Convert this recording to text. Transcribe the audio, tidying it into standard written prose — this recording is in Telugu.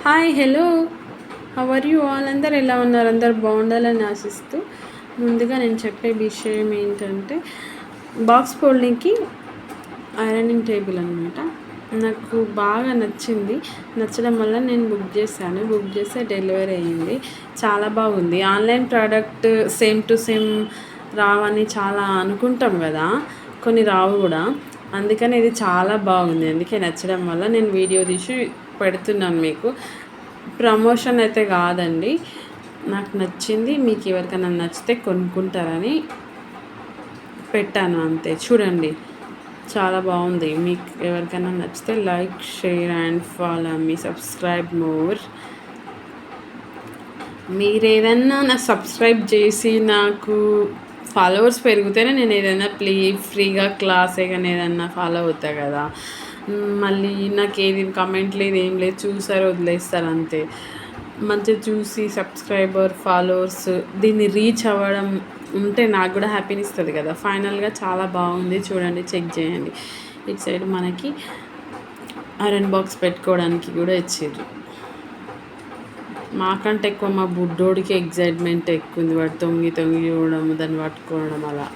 Hi hello how are you all అందరు ఎలా ఉన్నారు? అందరు బాగుండాలని ఆశిస్తూ ముందుగా నేను చెప్పే విషయం ఏంటంటే బాక్స్ ఫోల్డింగ్కి ఐరనింగ్ టేబుల్ అనమాట. నాకు బాగా నచ్చింది. నచ్చడం వల్ల నేను బుక్ చేస్తే డెలివరీ అయ్యింది. చాలా బాగుంది. Online product same to same రావని చాలా అనుకుంటాం కదా, కొన్ని రావు కూడా. అందుకని ఇది చాలా బాగుంది. అందుకే నచ్చడం వల్ల నేను వీడియో తీసి పెడుతున్నాను మీకు. ప్రమోషన్ అయితే కాదండి, నాకు నచ్చింది. మీకు ఎవరికైనా నచ్చితే కొనుక్కుంటారని పెట్టాను అంతే. చూడండి, చాలా బాగుంది. మీకు ఎవరికైనా నచ్చితే like, share and follow me, subscribe more. మీరు ఏదన్నా నాకు సబ్స్క్రైబ్ చేసి నాకు ఫాలోవర్స్ పెరిగితేనే నేను ఏదైనా ఫ్రీగా క్లాస్ కానీ ఏదన్నా ఫాలో అవుతా కదా. మళ్ళీ నాకు ఏది కమెంట్ లేదు, ఏం లేదు, చూసారు వదిలేస్తారు అంతే. మంచిగా చూసి సబ్స్క్రైబర్, ఫాలోవర్స్ దీన్ని రీచ్ అవ్వడం ఉంటే నాకు కూడా హ్యాపీనిస్తుంది ఇస్తుంది కదా. ఫైనల్గా చాలా బాగుంది, చూడండి, చెక్ చేయండి. ఇటు సైడ్ మనకి ఐరన్ బాక్స్ పెట్టుకోవడానికి కూడా ఇచ్చారు. మాకంటే ఎక్కువ మా బుడ్డోడికి ఎగ్జైట్మెంట్ ఎక్కువ ఉంది. వాడు తొంగి తొంగి చూడడం, దాన్ని పట్టుకోవడం అలా.